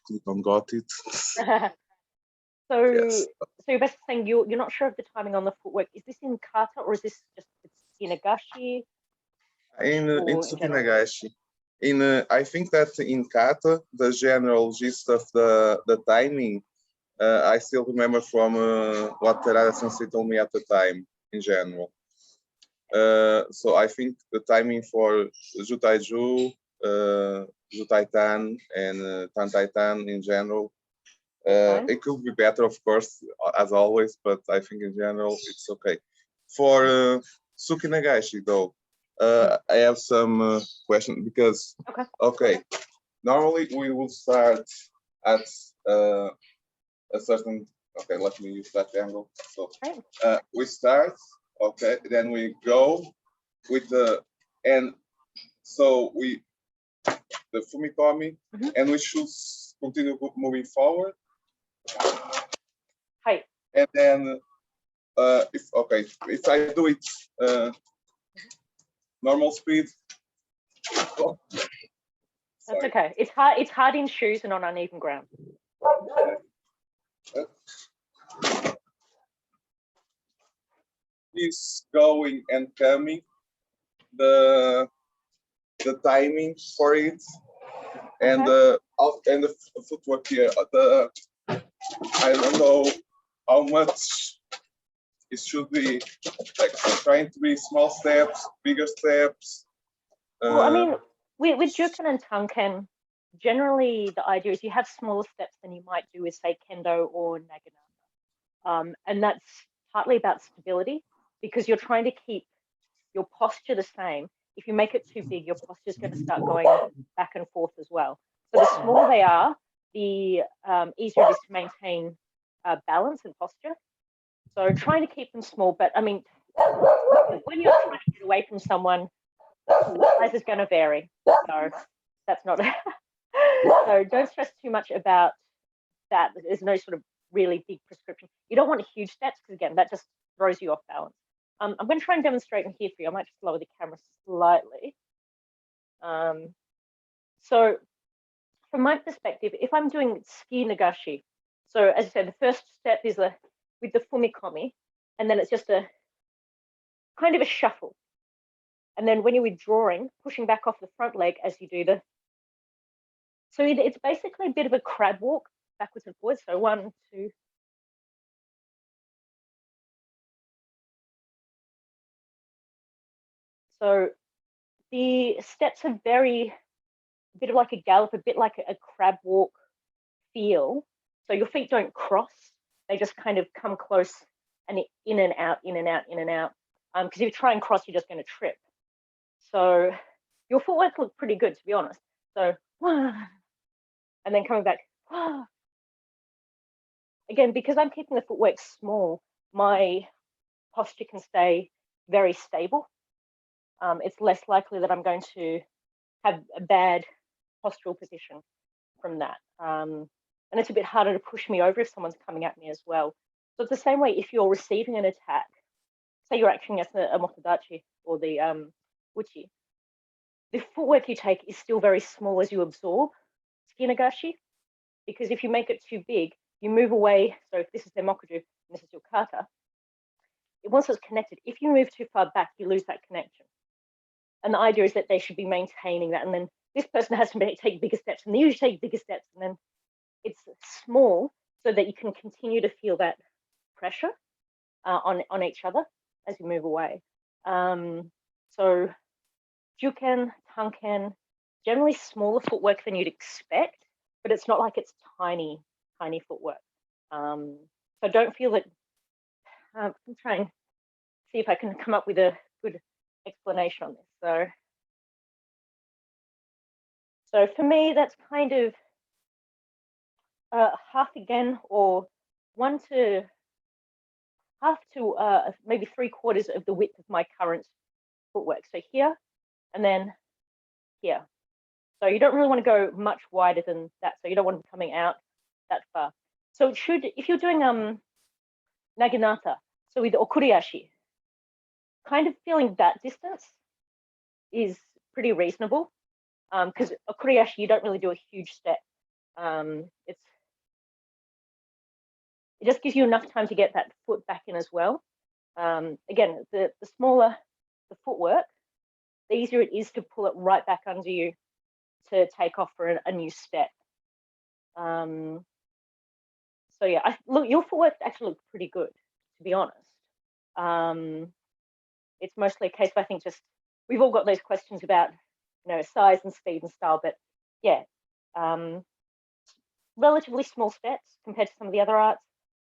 click on got it. So, Yes. so you're basically saying you're not sure of the timing on the footwork. Is this in kata or is this just nagashi? In In Tsuki general? nagashi. I think that in kata, the general gist of the timing, I still remember from what Terada Sensei told me at the time in general. So I think the timing for Jutaiju, Jutaitan, and Tantaitan in general, it could be better, of course, as always, but I think in general it's okay. For Tsuki nagashi, though, I have some questions because, okay, normally we will start at a certain, okay, let me use that angle. So we start, okay, then we go with and so the fumikomi, and we should continue moving forward. Hi. And then, if I do it normal speed. Oh. That's okay. It's hard in shoes and on uneven ground. Is going and coming, the timing for it, and the footwork here. I don't know how much it should be, like trying to be small steps, bigger steps. Well, I mean, with Juken and Tanken, generally the idea is you have smaller steps than you might do with, say, Kendo or Naginata. And that's partly about stability, because you're trying to keep your posture the same. If you make it too big, your posture is going to start going back and forth as well. So the smaller they are, the easier it is to maintain balance and posture. So trying to keep them small, but I mean, when you're trying to get away from someone, the size is going to vary. So that's not, so don't stress too much about that. There's no sort of really big prescription. You don't want huge steps because again, that just throws you off balance. I'm going to try and demonstrate in here for you. I might just lower the camera slightly. So from my perspective, if I'm doing ski nagashi, so as I said, the first step is with the fumikomi, and then it's just a kind of a shuffle. And then when you're withdrawing, pushing back off the front leg as you do so it's basically a bit of a crab walk backwards and forwards. So 1, 2. So the steps are a bit of like a gallop, a bit like a crab walk feel. So your feet don't cross, they just kind of come close and in and out, in and out, in and out. Because if you try and cross, you're just going to trip. So your footwork looked pretty good, to be honest. So, and then coming back. Again, because I'm keeping the footwork small, my posture can stay very stable. It's less likely that I'm going to have a bad postural position from that. And it's a bit harder to push me over if someone's coming at me as well. So it's the same way if you're receiving an attack, say you're acting as a motodachi or the uchi, the footwork you take is still very small as you absorb tsukinagashi, because if you make it too big, you move away. So if this is their mokuju and this is your kata, once it's connected, if you move too far back, you lose that connection. And the idea is that they should be maintaining that. And then this person has to take bigger steps, and they usually take bigger steps, and then it's small so that you can continue to feel that pressure on each other as you move away. So Juken, Tanken, generally smaller footwork than you'd expect, but it's not like it's tiny footwork. So don't feel that, I'm trying to see if I can come up with a good explanation on this. So for me, that's kind of half again, or half to maybe 3/4 of the width of my current footwork. So here and then here. So you don't really want to go much wider than that. So you don't want them coming out that far. So it should, if you're doing naginata, so with okuriashi, kind of feeling that distance is pretty reasonable, because okuriashi, you don't really do a huge step. It just gives you enough time to get that foot back in as well. Again, the smaller the footwork, the easier it is to pull it right back under you to take off for a new step. So yeah, look, your footwork actually looks pretty good, to be honest. It's mostly a case of, I think, just we've all got those questions about, size and speed and style, but yeah, relatively small steps compared to some of the other arts.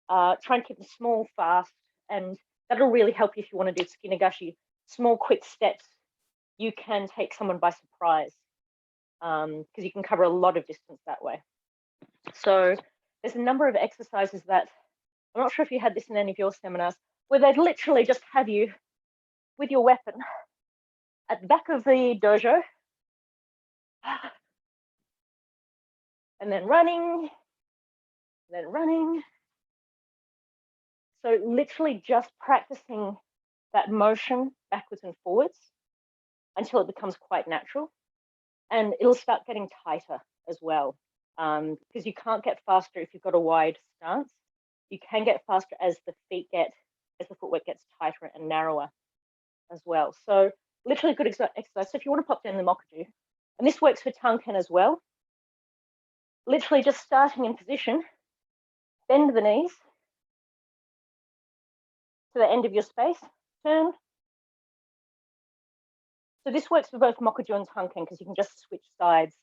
Try and keep them small, fast, and that'll really help you if you want to do tsuki nagashi. Small, quick steps, you can take someone by surprise because you can cover a lot of distance that way. So there's a number of exercises that, I'm not sure if you had this in any of your seminars, where they'd literally just have you with your weapon at the back of the dojo and then running, So literally just practicing that motion backwards and forwards until it becomes quite natural. And it'll start getting tighter as well, because you can't get faster if you've got a wide stance. You can get faster as the footwork gets tighter and narrower as well. So literally good exercise. So if you want to pop down the mokuju, and this works for tanken as well, literally just starting in position, bend the knees to the end of your space, turn. So this works for both mokuju and tanken because you can just switch sides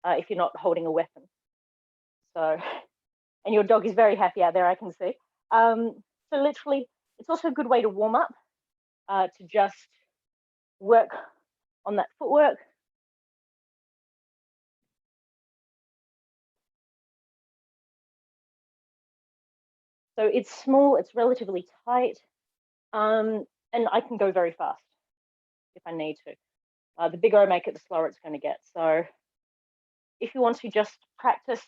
if you're not holding a weapon. So, and your dog is very happy out there, I can see. So literally, it's also a good way to warm up, to just work on that footwork. So it's small, it's relatively tight, and I can go very fast if I need to. The bigger I make it, the slower it's going to get. So if you want to just practice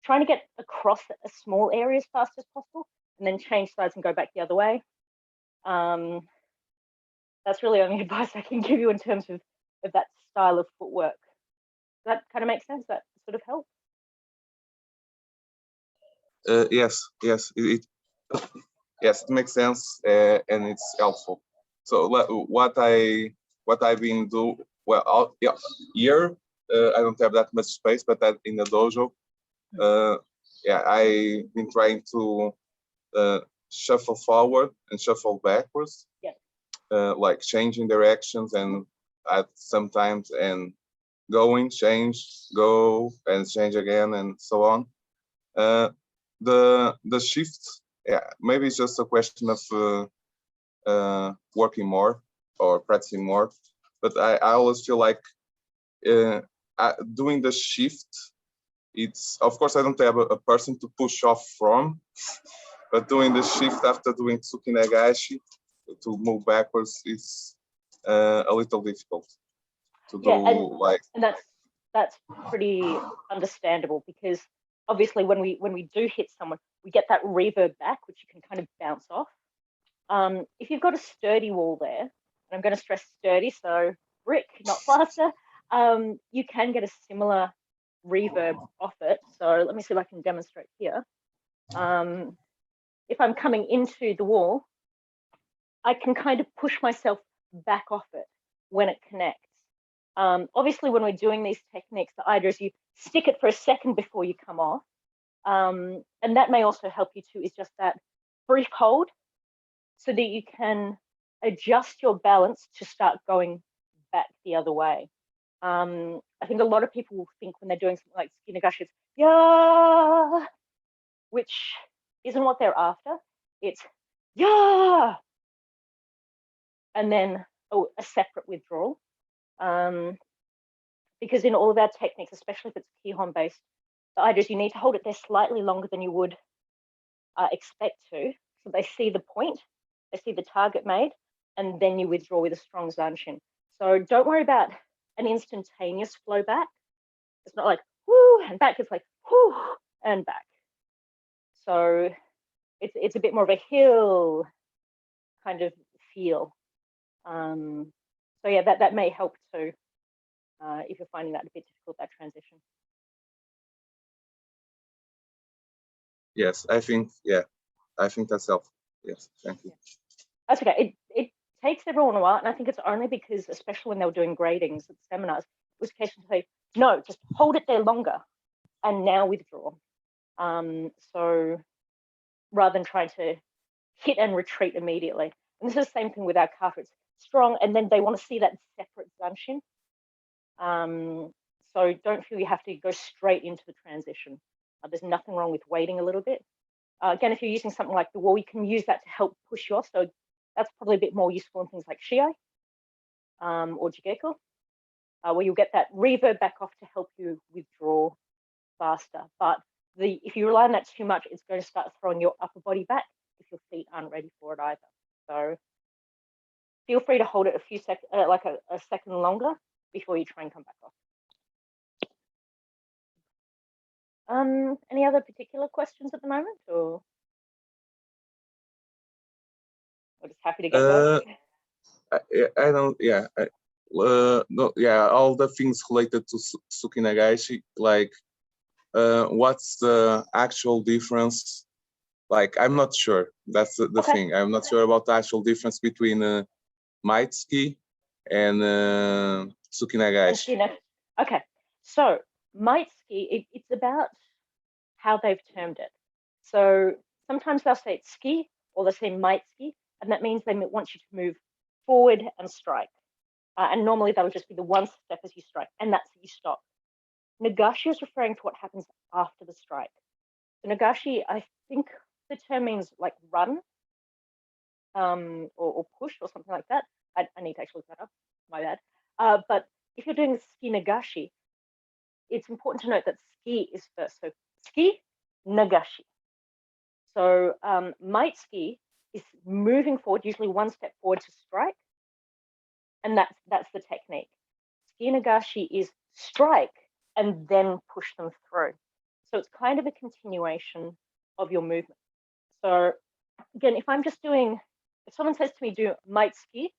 trying to get across a small area as fast as possible and then change sides and go back the other way, that's really only advice I can give you in terms of that style of footwork. Does that kind of make sense? That sort of help? Yes, it makes sense, and it's helpful. So what I've been doing, well, here I don't have that much space, but in the dojo, I've been trying to shuffle forward and shuffle backwards, like changing directions and at sometimes and going, change, go and change again and so on. The shift, maybe it's just a question of working more or practicing more, but I always feel like doing the shift, it's, of course I don't have a person to push off from, but doing the shift after doing Tsuki nagashi to move backwards is a little difficult to do. And that's pretty understandable, because obviously when we do hit someone, we get that reverb back, which you can kind of bounce off. If you've got a sturdy wall there, and I'm going to stress sturdy, so brick, not plaster, you can get a similar reverb off it. So let me see if I can demonstrate here. If I'm coming into the wall, I can kind of push myself back off it when it connects. Obviously, when we're doing these techniques, the idea is you stick it for a second before you come off. And that may also help you too, is just that brief hold so that you can adjust your balance to start going back the other way. I think a lot of people will think when they're doing something like tsuki nagashi, it's yeah, which isn't what they're after. It's yeah, and then a separate withdrawal. Because in all of our techniques, especially if it's kihon based, the idea is you need to hold it there slightly longer than you would expect to, so they see the point, they see the target made, and then you withdraw with a strong zanshin. So don't worry about an instantaneous flow back. It's not like whoo and back, it's like whoo and back. So it's a bit more of a hill kind of feel. So yeah, that may help too, if you're finding that a bit difficult, that transition. Yes, I think, yeah, I think that's helpful. Yes, thank you. That's okay. It takes everyone a while, and I think it's only because, especially when they were doing gradings at seminars, it was occasionally say, no, just hold it there longer, and now withdraw. So rather than trying to hit and retreat immediately. And this is the same thing with our kata. It's strong, and then they want to see that separate zanshin. So don't feel you have to go straight into the transition. There's nothing wrong with waiting a little bit. Again, if you're using something like the wall, you can use that to help push you off. So that's probably a bit more useful in things like shiai or jigeko, where you'll get that reverb back off to help you withdraw faster. But if you rely on that too much, it's going to start throwing your upper body back if your feet aren't ready for it either. So feel free to hold it a few seconds, like a second longer before you try and come back off. Any other particular questions at the moment, or we're just happy to get going? I don't, yeah. No, yeah, all the things related to Tsuki nagashi, like, what's the actual difference? Like, I'm not sure. That's the Okay. thing. I'm not sure about the actual difference between Maitsuki and Tsuki nagashi. Okay, so Maitsuki, it's about how they've termed it. So sometimes they'll say it's ski or they'll say Maitsuki, and that means they want you to move forward and strike. And normally that'll just be the one step as you strike, and that's you stop. Nagashi is referring to what happens after the strike. So nagashi, I think the term means like run or push or something like that. I need to actually look that up, my bad. But if you're doing ski nagashi, it's important to note that ski is first. So ski, nagashi. So might ski is moving forward, usually one step forward to strike. And that's the technique. Ski nagashi is strike and then push them through. So it's kind of a continuation of your movement. So again, if I'm just doing, if someone says to me, do might ski,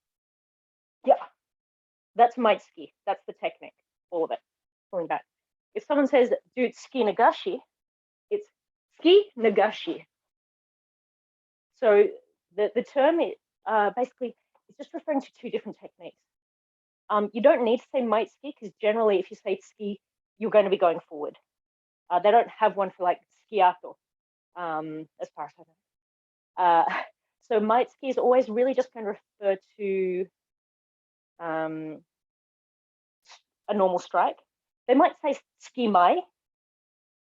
yeah, that's might ski. That's the technique, all of it, pulling back. If someone says, do ski nagashi, it's ski nagashi. So the term is basically it's just referring to two different techniques. You don't need to say might ski because generally, if you say ski, you're going to be going forward. They don't have one for like skiato, as far as I know. So might ski is always really just going to refer to a normal strike. They might say ski mai,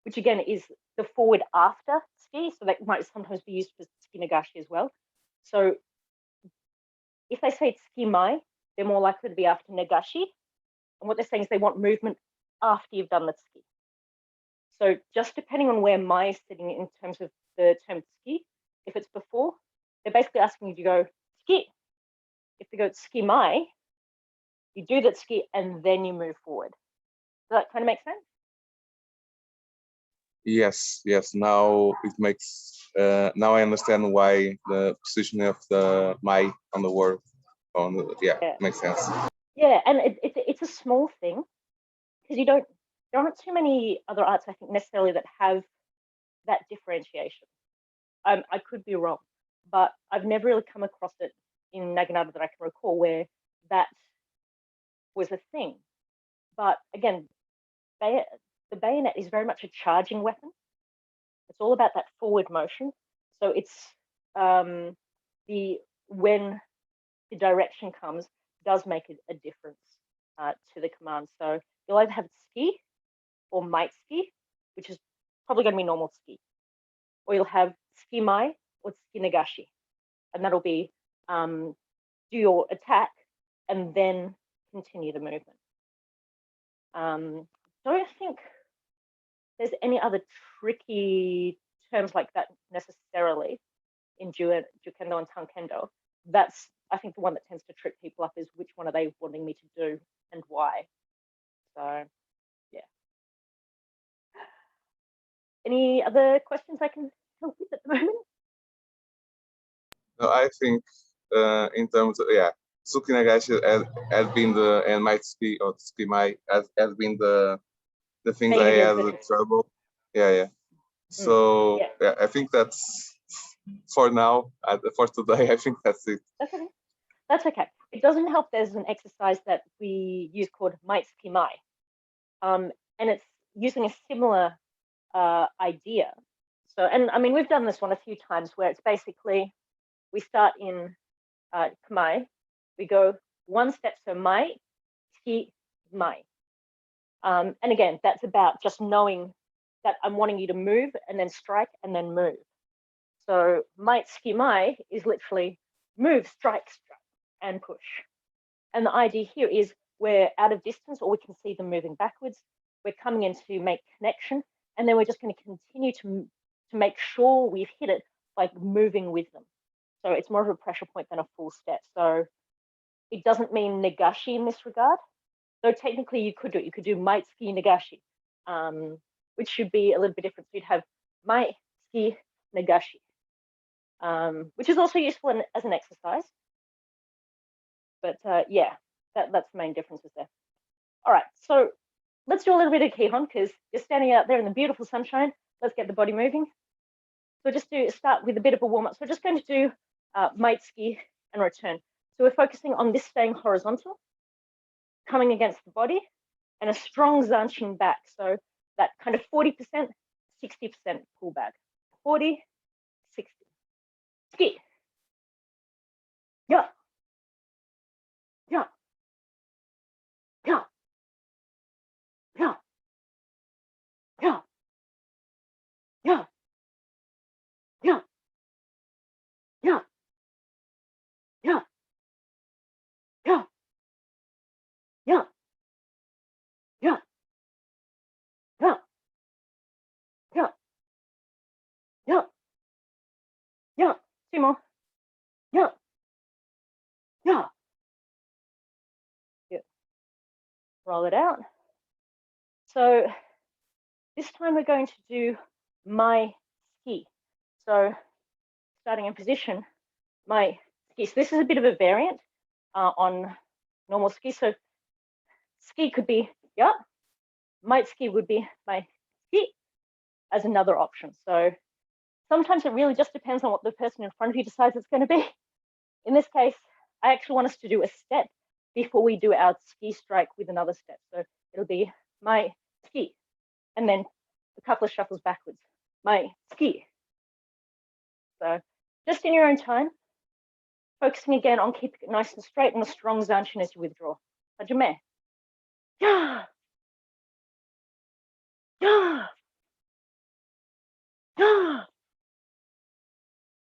which again is the forward after ski, so that might sometimes be used for ski nagashi as well. So if they say ski mai, they're more likely to be after nagashi. And what they're saying is they want movement after you've done the ski. So just depending on where mai is sitting in terms of the term ski, if it's before, they're basically asking you to go ski. If they go ski mai, you do that ski and then you move forward. Does that kind of make sense? Yes, yes. Now it makes. Now I understand why the positioning of the mai on the word. Yeah, makes sense. Yeah, and it's a small thing because there aren't too many other arts I think necessarily that have that differentiation. I could be wrong, but I've never really come across it in Naginata that I can recall where that was a thing. But again, the bayonet is very much a charging weapon. It's all about that forward motion. So it's when the direction comes does make a difference to the command. So you'll either have ski or might ski, which is probably going to be normal ski, or you'll have ski mai or ski nagashi, and that'll be do your attack and then continue the movement. Don't think there's any other tricky terms like that necessarily in Jukendo and Tankendo. That's, I think, the one that tends to trip people up is which one are they wanting me to do and why. So, yeah. Any other questions I can help with at the moment? No, I think in terms of, yeah, Tsuki nagashi has been and might ski or ski mai has been the things I had trouble. Yeah, yeah. So yeah, I think that's for now, for today, I think that's it. That's okay. That's okay. It doesn't help. There's an exercise that we use called kamae, and it's using a similar idea. So, and I mean, we've done this one a few times where it's basically we start in kamae, we go one step, so mai, ski, mai. And again, that's about just knowing that I'm wanting you to move and then strike and then move. So might ski mai is literally move, strike, strike, and push. And the idea here is we're out of distance or we can see them moving backwards. We're coming in to make connection, and then we're just going to continue to make sure we've hit it by moving with them. So it's more of a pressure point than a full step. So it doesn't mean nagashi in this regard, though technically you could do it. You could do might ski nagashi, which should be a little bit different. So you'd have might ski nagashi, which is also useful as an exercise. But yeah, that's the main differences there. All right, so let's do a little bit of kihon because you're standing out there in the beautiful sunshine. Let's get the body moving. So just to start with a bit of a warm up. So we're just going to do might ski and return. So we're focusing on this staying horizontal, coming against the body, and a strong zanchin back. So that kind of 40%, 60% pull back. 40, 60. Ski. Yeah. Yeah. Yeah. Yeah. Yeah. Yeah. Yeah. Yeah. Yeah. Yeah. Yeah. Yeah. Yeah. Yeah. Yeah. Yeah. Two more. Yeah. Yeah. Yeah. Roll it out. So this time we're going to do my ski. So starting in position, my ski. So this is a bit of a variant on normal ski. So ski could be, yeah, might ski would be my ski as another option. So sometimes it really just depends on what the person in front of you decides it's going to be. In this case, I actually want us to do a step before we do our ski strike with another step. So it'll be my ski, and then a couple of shuffles backwards, my ski. So just in your own time, focusing again on keeping it nice and straight and a strong zanchin as you withdraw. Hajime. Yeah. Yeah. Yeah.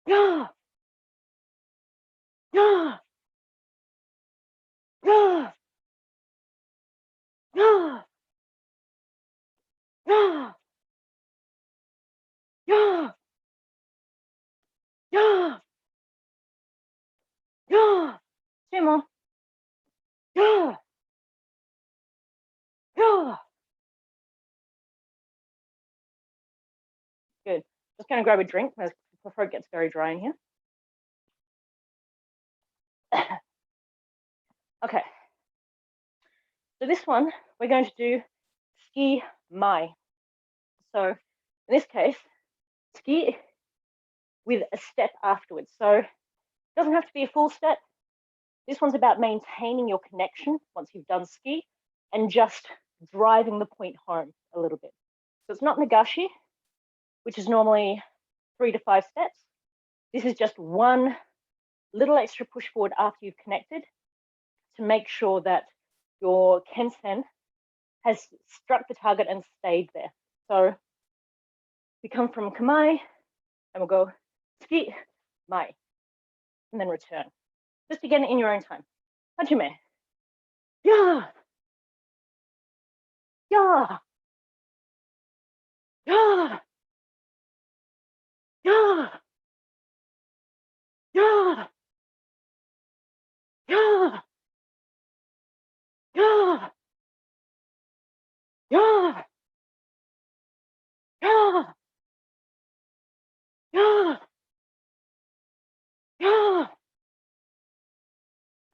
Yeah. Yeah. Yeah. Yeah. Yeah. Yeah. Yeah. Yeah. Two more. Yeah. Yeah. Good. Just going to grab a drink before it gets very dry in here. Okay. So this one, we're going to do ski mai. So in this case, ski with a step afterwards. So it doesn't have to be a full step. This one's about maintaining your connection once you've done ski and just driving the point home a little bit. So it's not nagashi, which is normally 3 to 5 steps. This is just one little extra push forward after you've connected to make sure that your kensen has struck the target and stayed there. So we come from kamae and we'll go ski, mai, and then return. Just again in your own time. Hajime. Yeah. Yeah. Yeah. Yeah. Yeah. Yeah. Yeah. Yeah. Yeah. Yeah. Yeah.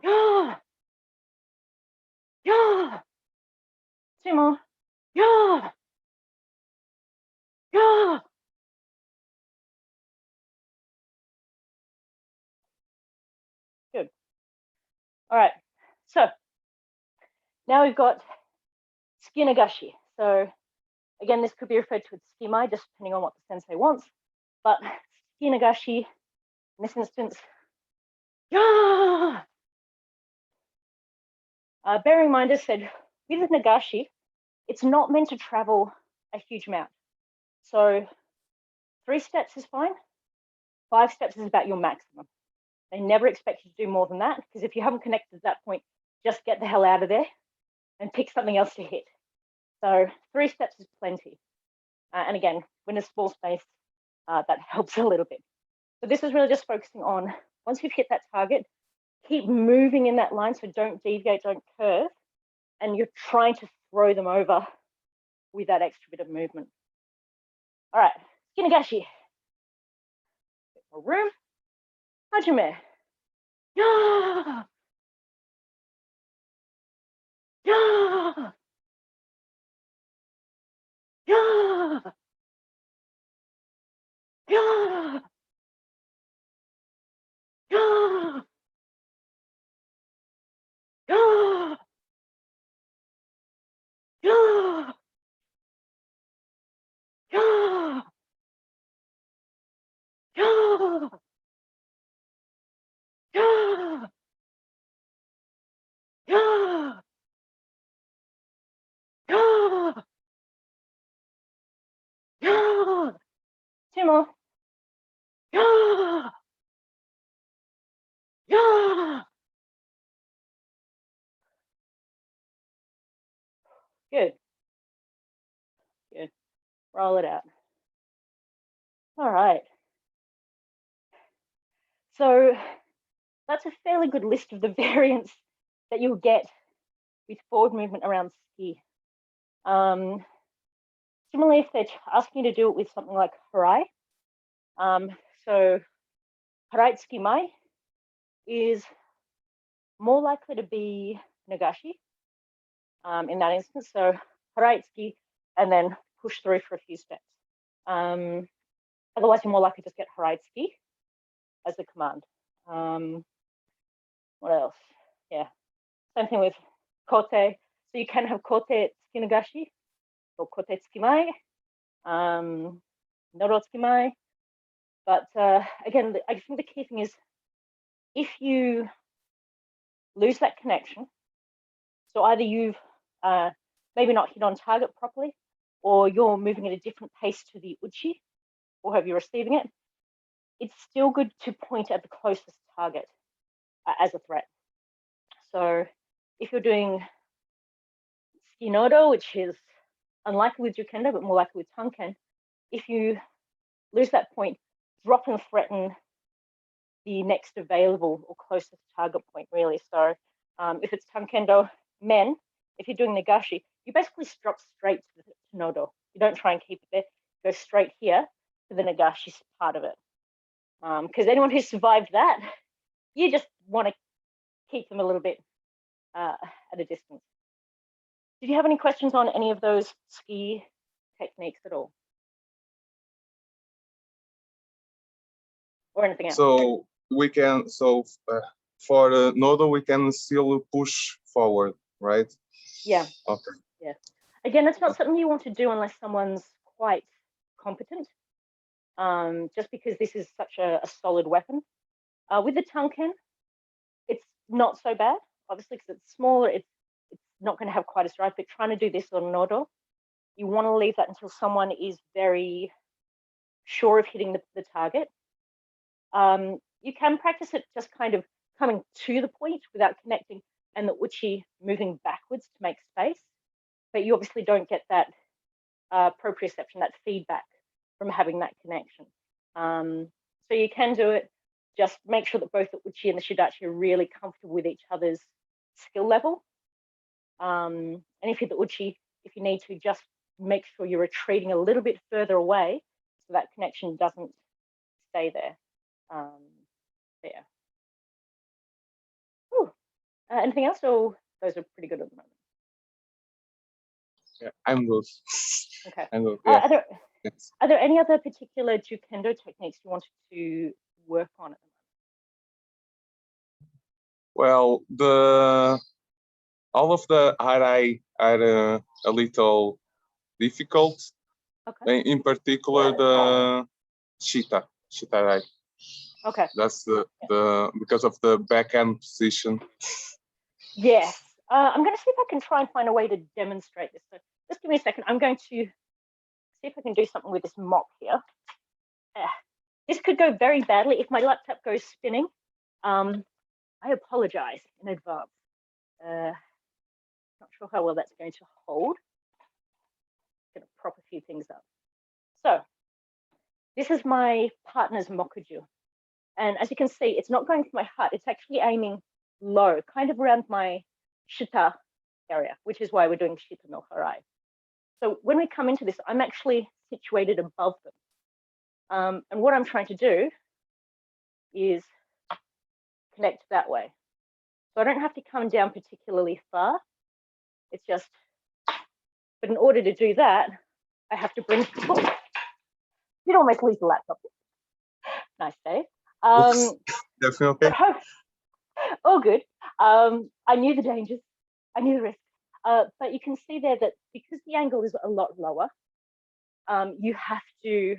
Yeah. Yeah. Two more. Yeah. Yeah. All right, so now we've got tsuki nagashi. So again, this could be referred to as kamae, just depending on what the sensei wants. But tsuki nagashi, in this instance, bearing in mind, I said, with nagashi, it's not meant to travel a huge amount. So 3 steps is fine. 5 steps is about your maximum. They never expect you to do more than that, because if you haven't connected at that point, just get the hell out of there and pick something else to hit. So 3 steps is plenty. And again, when it's small space, that helps a little bit. So this is really just focusing on, once you've hit that target, keep moving in that line, so don't deviate, don't curve, and you're trying to throw them over with that extra bit of movement. All right, tsuki nagashi. Bit more room. Hajime. Yeah. Yeah. Yeah. Yeah. Yeah. Yeah. Yeah. Yeah. Yeah. Yeah. Yeah. Yeah. Yeah. 2 more. Yeah. Yeah. Good. Good. Roll it out. All right. So that's a fairly good list of the variants that you'll get with forward movement around ski. Similarly, if they're asking you to do it with something like harai, so harai tsukimai is more likely to be nagashi in that instance. So harai tsuki and then push through for a few steps. Otherwise, you're more likely to just get harai tsuki as the command. What else? Yeah, same thing with kote. So you can have kote tsuki nagashi or kote tsukimai, noro tsukimai. But again, I think the key thing is if you lose that connection, so either you've maybe not hit on target properly, or you're moving at a different pace to the uchi, or have you receiving it, it's still good to point at the closest target as a threat. So if you're doing skinodo, which is unlikely with Jukendo, but more likely with Tanken, if you lose that point, drop and threaten the next available or closest target point, really. So if it's Tankendo men, if you're doing nagashi, you basically drop straight to the nodo. You don't try and keep it there. Go straight here to the nagashi part of it. Because anyone who survived that, you just want to keep them a little bit at a distance. Did you have any questions on any of those ski techniques at all? Or anything else? So we can, for nodo, we can still push forward, right? Yeah. Okay. Yeah. Again, it's not something you want to do unless someone's quite competent, just because this is such a solid weapon. With the Tanken, it's not so bad, obviously, because it's smaller, it's not going to have quite a stride, but trying to do this on Nodo, you want to leave that until someone is very sure of hitting the target. You can practice it just kind of coming to the point without connecting and the uchi moving backwards to make space, but you obviously don't get that proprioception, that feedback from having that connection. So you can do it, just make sure that both the uchi and the shidachi are really comfortable with each other's skill level. And if you're the uchi, if you need to, just make sure you're retreating a little bit further away so that connection doesn't stay there. Yeah. Anything else, or those are pretty good at the moment? Yeah, I'm good. Okay. I'm good. Yeah. Are there any other particular Jukendo techniques you wanted to work on at the moment? Well, all of the harai are a little difficult. Okay. In particular, the Shita harai. Okay. That's the because of the backhand position. Yes. I'm going to see if I can try and find a way to demonstrate this. So just give me a second. I'm going to see if I can do something with this mop here. This could go very badly if my laptop goes spinning. I apologize in advance. Not sure how well that's going to hold. I'm going to prop a few things up. So this is my partner's mokuju. And as you can see, it's not going for my heart. It's actually aiming low, kind of around my Shita area, which is why we're doing Shita no harai. So when we come into this, I'm actually situated above them. And what I'm trying to do is connect that way. So I don't have to come down particularly far. It's just, but in order to do that, I have to bring, oh, you'd almost lose the laptop. Nice day. Definitely okay. All good. I knew the dangers. I knew the risks. But you can see there that because the angle is a lot lower, you have to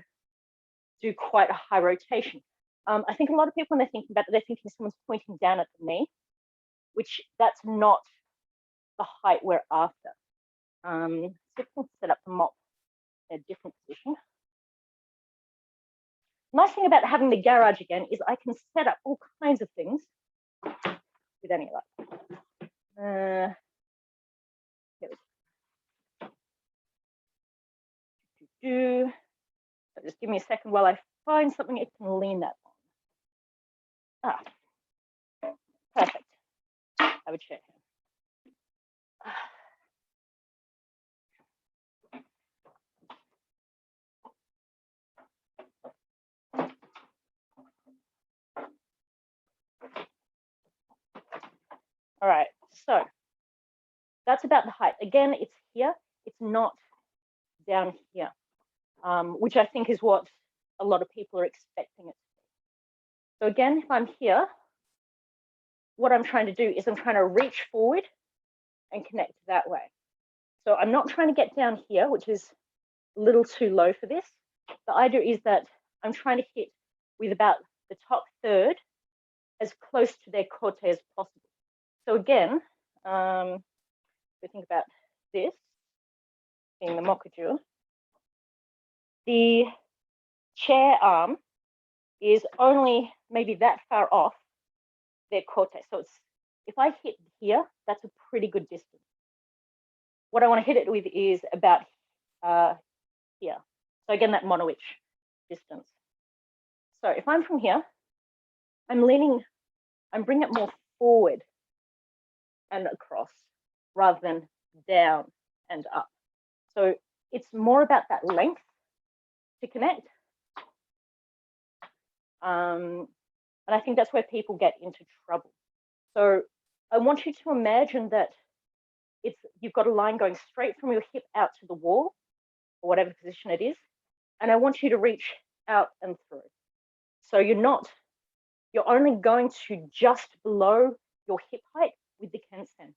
do quite a high rotation. I think a lot of people, when they're thinking about it, they're thinking someone's pointing down at the knee, which that's not the height we're after. So we can set up the mop in a different position. Nice thing about having the garage again is I can set up all kinds of things with any of that. So just give me a second while I find something I can lean that on. Perfect. Have a chair. All right, so that's about the height. Again, it's here, it's not down here, which I think is what a lot of people are expecting it to be. So again, if I'm here, what I'm trying to do is I'm trying to reach forward and connect that way. So I'm not trying to get down here, which is a little too low for this. The idea is that I'm trying to hit with about the top third as close to their kote as possible. So again, we think about this being the mokuju. The chair arm is only maybe that far off their kote. So it's, if I hit here, that's a pretty good distance. What I want to hit it with is about here. So again, that mono-itch distance. So if I'm from here, I'm bringing it more forward and across rather than down and up. So it's more about that length to connect. And I think that's where people get into trouble. So I want you to imagine that you've got a line going straight from your hip out to the wall, or whatever position it is, and I want you to reach out and through. So you're only going to just below your hip height with the kensen.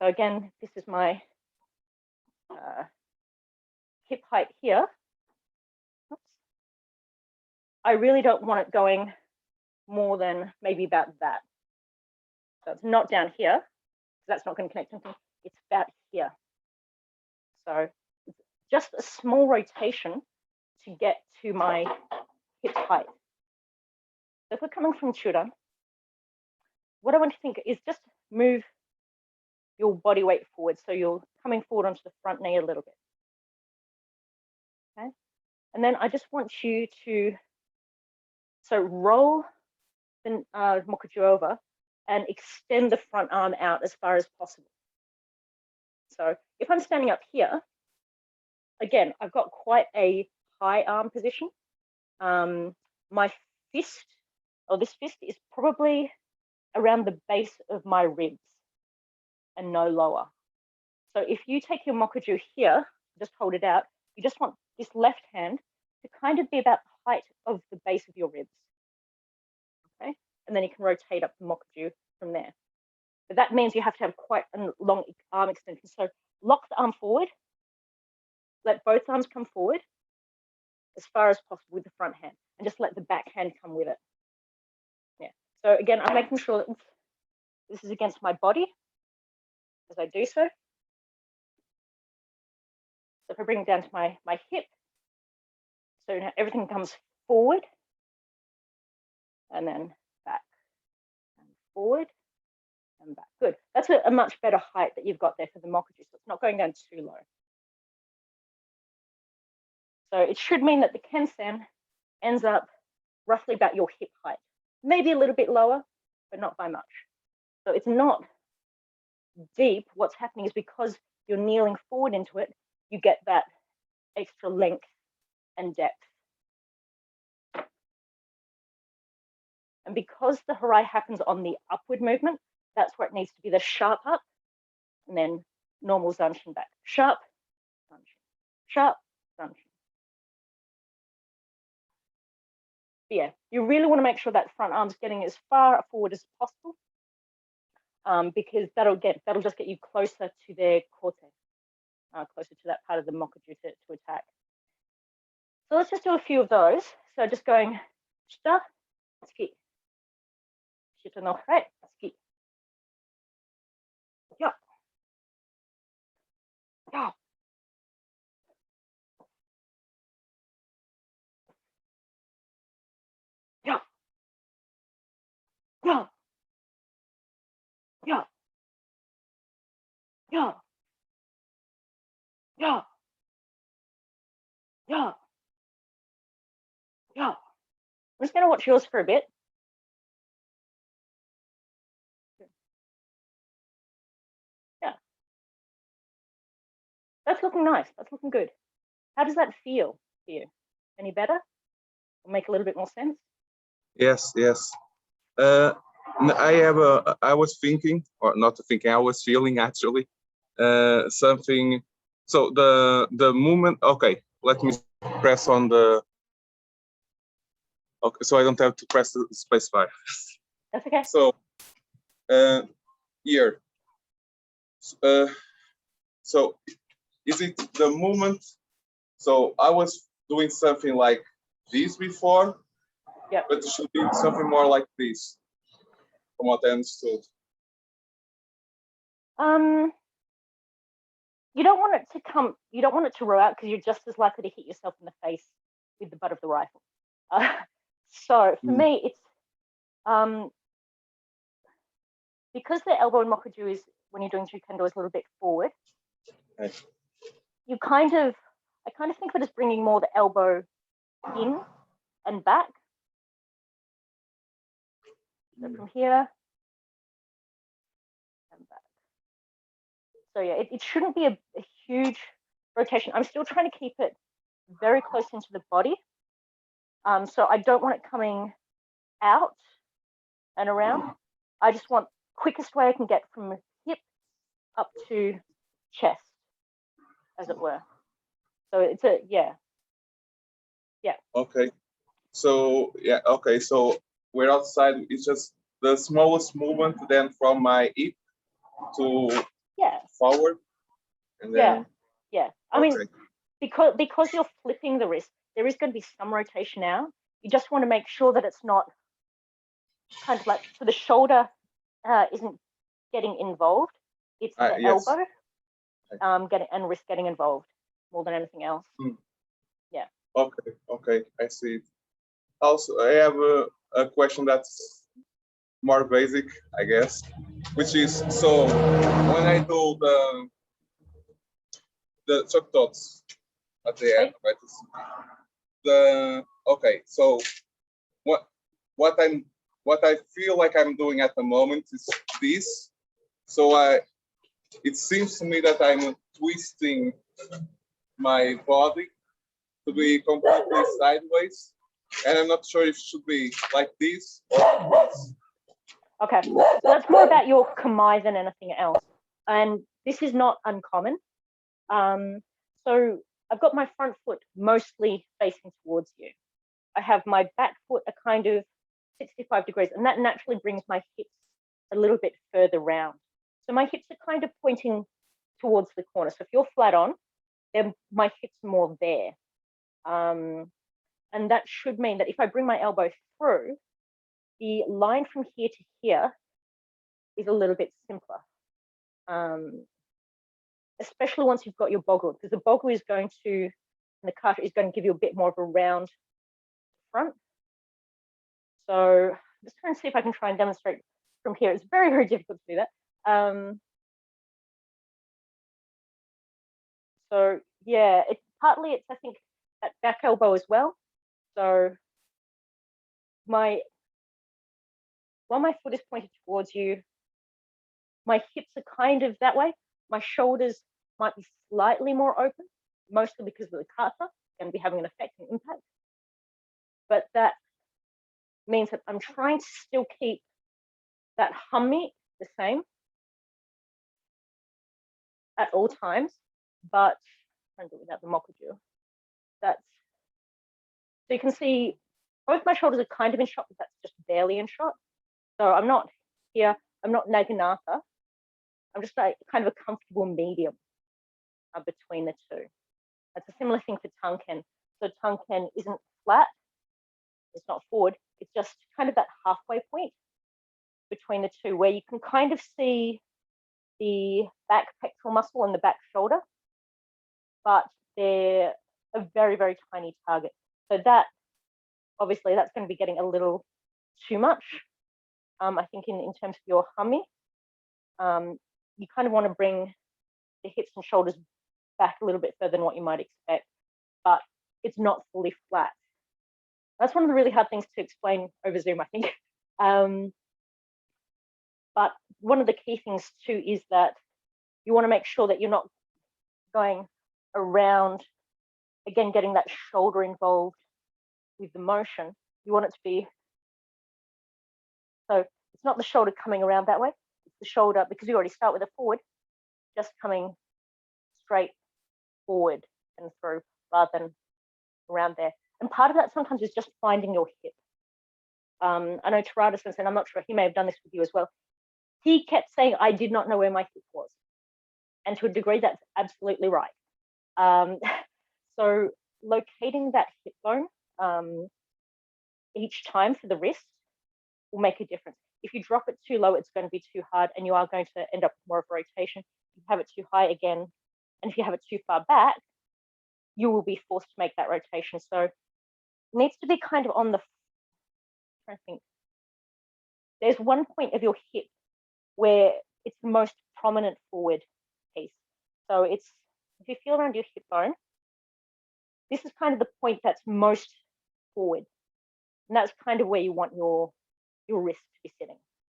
So again, this is my hip height here. Oops. I really don't want it going more than maybe about that. So it's not down here, because that's not going to connect anything. It's about here. So it's just a small rotation to get to my hip height. So if we're coming from Chura, what I want to think is just move your body weight forward. So you're coming forward onto the front knee a little bit. Okay. And then I just want you to, so roll the mokuju over and extend the front arm out as far as possible. So if I'm standing up here, again, I've got quite a high arm position. My fist, or this fist, is probably around the base of my ribs and no lower. So if you take your mokuju here, just hold it out, you just want this left hand to kind of be about the height of the base of your ribs. Okay, and then you can rotate up the mokuju from there. But that means you have to have quite a long arm extension. So lock the arm forward, let both arms come forward as far as possible with the front hand, and just let the back hand come with it. Yeah. So again, I'm making sure that this is against my body as I do so. So if I bring it down to my hip, so now everything comes forward and then back and forward and back. Good. That's a much better height that you've got there for the mokuju, so it's not going down too low. So it should mean that the kensen ends up roughly about your hip height, maybe a little bit lower, but not by much. So it's not deep. What's happening is because you're kneeling forward into it, you get that extra length and depth. And because the harai happens on the upward movement, that's where it needs to be the sharp up and then normal zanshin back. Sharp, zanshin, sharp, zanshin. Yeah, you really want to make sure that front arm's getting as far forward as possible, because that'll just get you closer to their kote, closer to that part of the mokuju to attack. So let's just do a few of those. So just going shita, tsuki, shita no harai, tsuki, ya, ya, ya, ya, ya, ya, ya, ya, ya. I'm just going to watch yours for a bit. Yeah. That's looking nice. That's looking good. How does that feel to you? Any better? Or make a little bit more sense? Yes, yes. I was thinking, or not thinking, I was feeling actually something. So the movement, okay, let me press on the, okay, so I don't have to press the space bar. That's okay. So here, so is it the movement? So I was doing something like this before, yeah, but it should be something more like this, from what I understood. You don't want it to come, you don't want it to roll out because you're just as likely to hit yourself in the face with the butt of the rifle. So for me, it's because the elbow in mokuju is, when you're doing Jukendo, is a little bit forward. Okay. I kind of think of it as bringing more the elbow in and back. So from here and back. So yeah, it shouldn't be a huge rotation. I'm still trying to keep it very close into the body. So I don't want it coming out and around. I just want quickest way I can get from hip up to chest, as it were. So it's a, yeah. Okay. So, yeah, okay. So we're outside. It's just the smallest movement then from my hip to forward. And then, yeah. I mean, because you're flipping the wrist, there is going to be some rotation out. You just want to make sure that it's not kind of like, so the shoulder isn't getting involved. It's the elbow and wrist getting involved more than anything else. Yeah. Okay, I see it. Also, I have a question that's more basic, I guess, which is, so when I do the chuck dots at the end, right? Okay, so what I feel like I'm doing at the moment is this. So it seems to me that I'm twisting my body to be completely sideways, and I'm not sure if it should be like this or this. Okay, so that's more about your kamae than anything else, and this is not uncommon. So I've got my front foot mostly facing towards you. I have my back foot a kind of 65 degrees, and that naturally brings my hips a little bit further round. So my hips are kind of pointing towards the corner. So if you're flat on, then my hips are more there. And that should mean that if I bring my elbow through, the line from here to here is a little bit simpler. Especially once you've got your boggle, because the boggle is going to, and the cutter is going to give you a bit more of a round front. So I'm just trying to see if I can try and demonstrate from here. It's very, very difficult to do that. So yeah, partly I think that back elbow as well. So while my foot is pointed towards you, my hips are kind of that way. My shoulders might be slightly more open, mostly because of the kata, going to be having an effect and impact. But that means that I'm trying to still keep that Hanmi the same at all times, but I'm trying to do it without the mokuju. So you can see both my shoulders are kind of in shot, but that's just barely in shot. So I'm not here, I'm not naginata. I'm just like kind of a comfortable medium between the two. That's a similar thing for tanken. So tanken isn't flat, it's not forward, it's just kind of that halfway point between the two where you can kind of see the back pectoral muscle and the back shoulder, but they're a very, very tiny target. So that, obviously, that's going to be getting a little too much. I think in terms of your Hanmi, you kind of want to bring the hips and shoulders back a little bit further than what you might expect, but it's not fully flat. That's one of the really hard things to explain over Zoom, I think. But one of the key things too is that you want to make sure that you're not going around, again, getting that shoulder involved with the motion. You want it to be, so it's not the shoulder coming around that way, it's the shoulder, because you already start with a forward, just coming straight forward and through rather than around there. And part of that sometimes is just finding your hip. I know Terada-san, and I'm not sure, he may have done this with you as well. He kept saying, I did not know where my hip was. And to a degree, that's absolutely right. So locating that hip bone each time for the wrist will make a difference. If you drop it too low, it's going to be too hard and you are going to end up with more of a rotation. If you have it too high again, and if you have it too far back, you will be forced to make that rotation. So it needs to be kind of on the, I think, there's one point of your hip where it's the most prominent forward piece. So it's, if you feel around your hip bone, this is kind of the point that's most forward. And that's kind of where you want your wrist to be sitting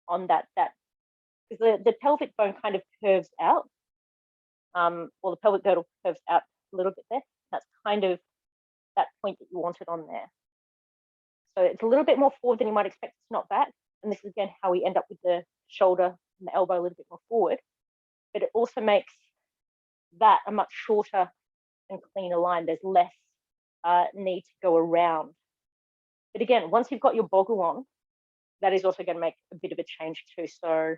on that, because the pelvic bone kind of curves out, or the pelvic girdle curves out a little bit there. That's kind of that point that you want it on there. So it's a little bit more forward than you might expect. It's not back. And this is again how we end up with the shoulder and the elbow a little bit more forward. But it also makes that a much shorter and cleaner line. There's less need to go around. But again, once you've got your boggle on, that is also going to make a bit of a change too. So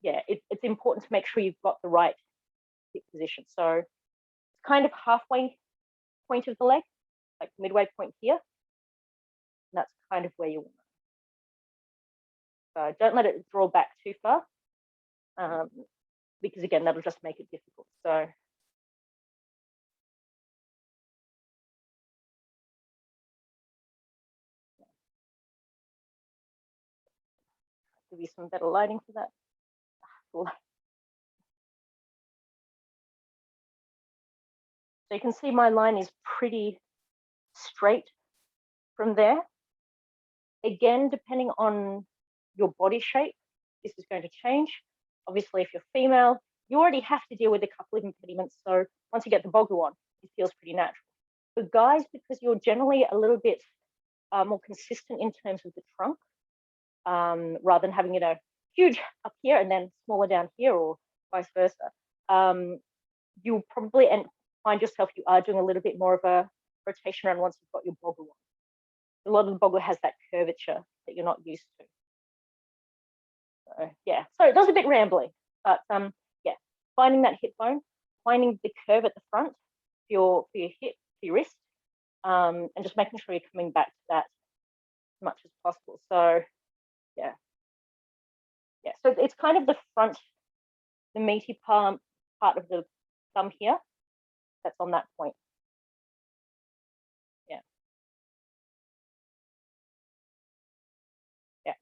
yeah, it's important to make sure you've got the right hip position. So it's kind of halfway point of the leg, like midway point here. And that's kind of where you want it. So don't let it draw back too far, because again, that'll just make it difficult. So give you some better lighting for that. So you can see my line is pretty straight from there. Again, depending on your body shape, this is going to change. Obviously, if you're female, you already have to deal with a couple of impediments. So once you get the boggle on, it feels pretty natural. For guys, because you're generally a little bit more consistent in terms of the trunk, rather than having, huge up here and then smaller down here or vice versa, you'll probably find yourself you are doing a little bit more of a rotation around once you've got your boggle on. A lot of the boggle has that curvature that you're not used to. So yeah, so it was a bit rambly, but yeah, finding that hip bone, finding the curve at the front for your hip, for your wrist, and just making sure you're coming back to that as much as possible. So yeah, yeah. So it's kind of the front, the meaty part of the thumb here, that's on that point. Yeah. Yeah.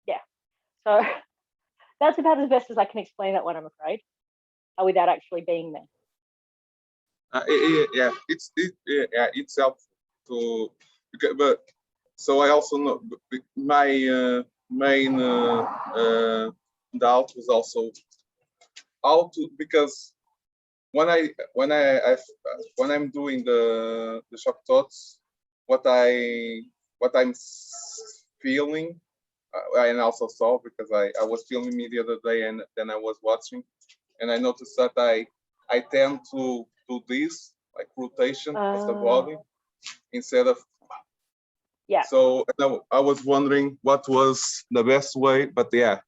Yeah. So that's about as best as I can explain that one, I'm afraid, without actually being there. Yeah, it's helpful to, but so I also know my main doubt was also how to, because when I'm doing the shock thoughts, what I'm feeling, and also saw, because I was filming me the other day, and then I was watching, and I noticed that I tend to do this, like rotation of the body instead of, yeah. So I was wondering what was the best way, but yeah,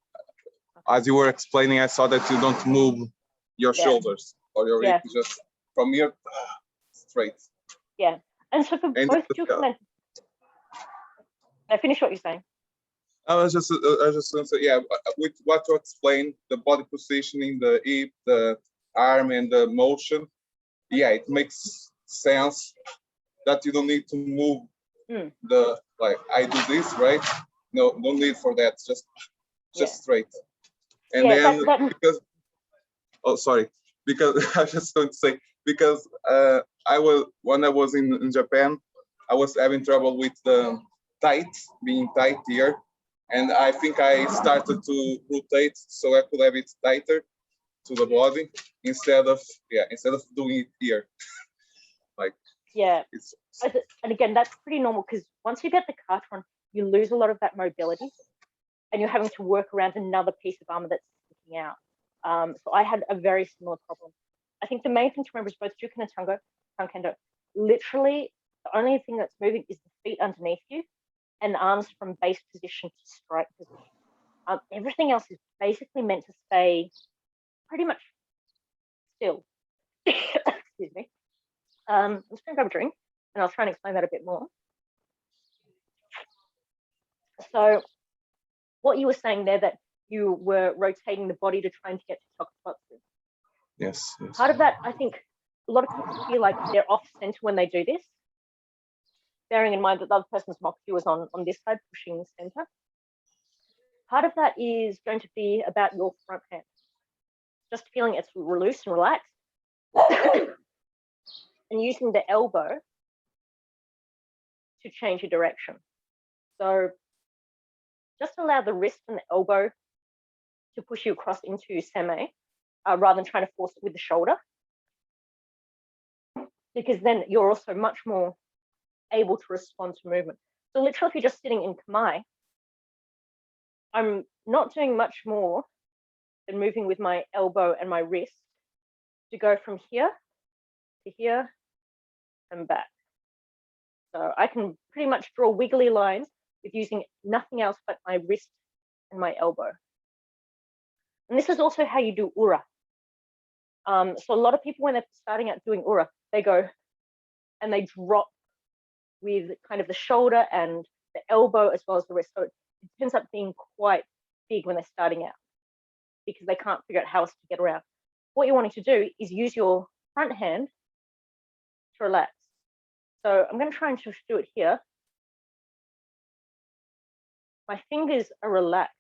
as you were explaining, I saw that you don't move your shoulders or your hips, just from here straight. Yeah, and so for both Jukendo and I finish what you're saying. I was just going to say, yeah, with what you explain, the body positioning, the hip, the arm, and the motion, yeah, it makes sense that you don't need to move the, like, I do this, right? No need for that, just straight. And then because, oh, sorry, because I was just going to say, because when I was in Japan, I was having trouble with the being tight here. And I think I started to rotate so I could have it tighter to the body instead of doing it here. Like, yeah, and again, that's pretty normal, because once you get the Cartron, you lose a lot of that mobility, and you're having to work around another piece of armor that's sticking out. So I had a very similar problem. I think the main thing to remember is both Jukendo and Tankendo, literally the only thing that's moving is the feet underneath you and arms from base position to strike position. Everything else is basically meant to stay pretty much still. Excuse me. I'm just going to grab a drink, and I'll try and explain that a bit more. So what you were saying there, that you were rotating the body to try and get to tokusatsu. Yes. Part of that, I think, a lot of people feel like they're off center when they do this, bearing in mind that the other person's mokuju was on this side, pushing the center. Part of that is going to be about your front hand, just feeling it's loose and relaxed, and using the elbow to change your direction. So just allow the wrist and the elbow to push you across into seme, rather than trying to force it with the shoulder, because then you're also much more able to respond to movement. So literally, if you're just sitting in kamae, I'm not doing much more than moving with my elbow and my wrist to go from here to here and back. So I can pretty much draw wiggly lines with using nothing else but my wrist and my elbow. And this is also how you do ura. So a lot of people, when they're starting out doing ura, they go and they drop with kind of the shoulder and the elbow as well as the wrist. So it ends up being quite big when they're starting out, because they can't figure out how else to get around. What you're wanting to do is use your front hand to relax. So I'm going to try and just do it here. My fingers are relaxed.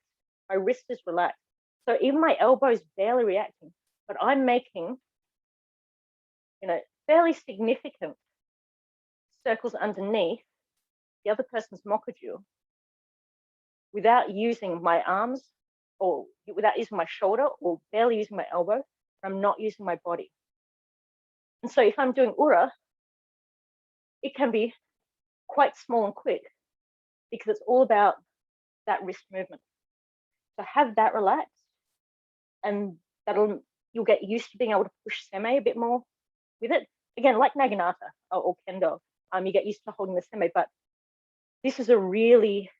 My wrist is relaxed. So even my elbow is barely reacting, but I'm making, fairly significant circles underneath the other person's mokuju without using my arms, or without using my shoulder, or barely using my elbow. I'm not using my body. And so if I'm doing ura, it can be quite small and quick, because it's all about that wrist movement. So have that relaxed, and you'll get used to being able to push seme a bit more with it. Again, like naginata or kendo, you get used to holding the seme, but this is a really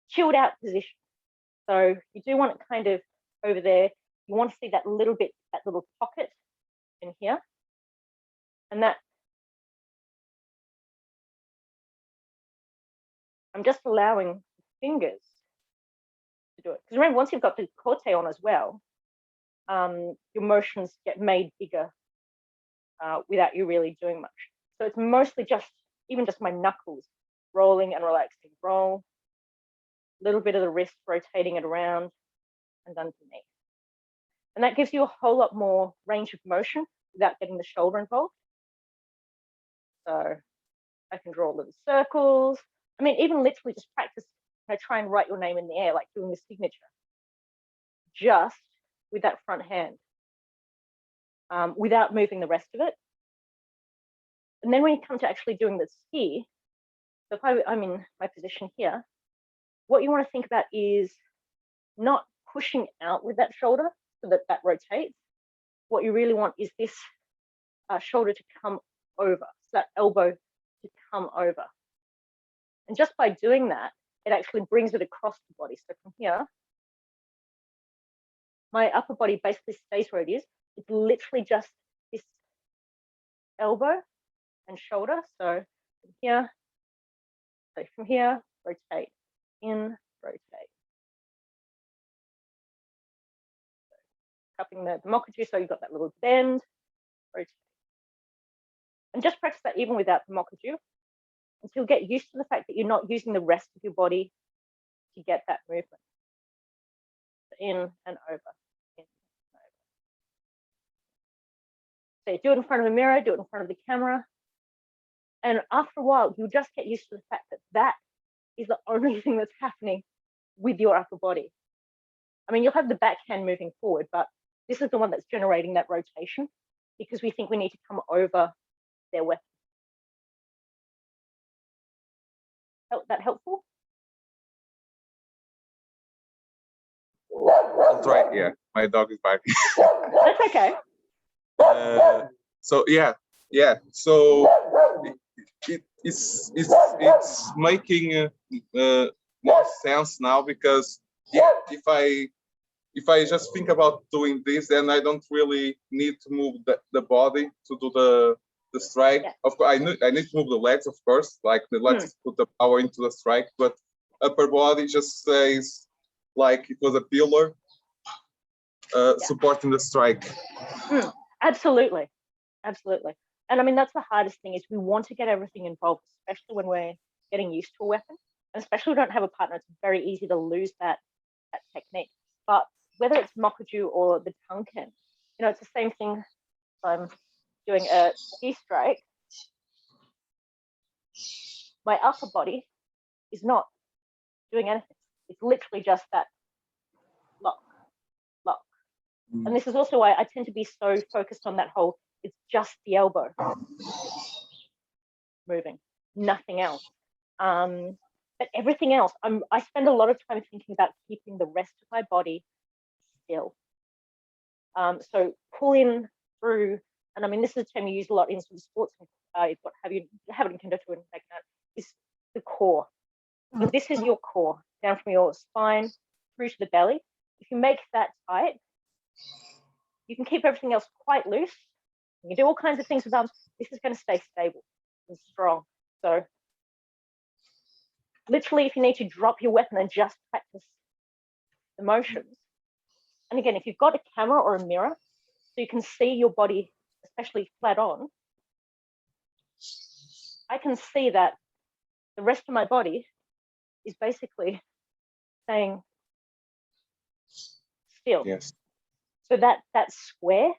chilled out position. So you do want it kind of over there. You want to see that little bit, that little pocket in here. And that, I'm just allowing the fingers to do it. Because remember, once you've got the corte on as well, your motions get made bigger without you really doing much. So it's mostly just, even just my knuckles, rolling and relaxing. Roll, a little bit of the wrist, rotating it around and underneath. And that gives you a whole lot more range of motion without getting the shoulder involved. So I can draw little circles. I mean, even literally just practice, try and write your name in the air, like doing the signature, just with that front hand, without moving the rest of it. And then when you come to actually doing this here, so if I'm in my position here, what you want to think about is not pushing out with that shoulder so that that rotates. What you really want is this shoulder to come over, so that elbow to come over. And just by doing that, it actually brings it across the body. So from here, my upper body basically stays where it is. It's literally just this elbow and shoulder. So from here, rotate, in, rotate. Cupping the mokuju, so you've got that little bend, rotate. And just practice that even without the mokuju, until you get used to the fact that you're not using the rest of your body to get that movement. In and over, in and over. So do it in front of a mirror, do it in front of the camera. And after a while, you'll just get used to the fact that that is the only thing that's happening with your upper body. I mean, you'll have the backhand moving forward, but this is the one that's generating that rotation because we think we need to come over their weapon. That helpful? I'll try. Yeah, my dog is barking. That's okay. So yeah. So it's making more sense now because if I just think about doing this, then I don't really need to move the body to do the strike. Yeah. Of course, I need to move the legs, of course, like the legs put the power into the strike, but upper body just says like it was a pillar supporting the strike. Absolutely. And I mean, that's the hardest thing is we want to get everything involved, especially when we're getting used to a weapon. And especially when we don't have a partner, it's very easy to lose that technique. But whether it's mokuju or the tanken, it's the same thing. I'm doing a ski strike. My upper body is not doing anything. It's literally just that lock. And this is also why I tend to be so focused on that whole, it's just the elbow moving, nothing else. But everything else, I spend a lot of time thinking about keeping the rest of my body still. So pull in through, and I mean, this is a term you use a lot in sort of sports, what have you have it in Kendo too, and like that, is the core. So this is your core, down from your spine through to the belly. If you make that tight, you can keep everything else quite loose. You can do all kinds of things with arms. This is going to stay stable and strong. So literally, if you need to drop your weapon and just practice the motions. And again, if you've got a camera or a mirror, so you can see your body, especially flat on, I can see that the rest of my body is basically staying still. Yes. So that square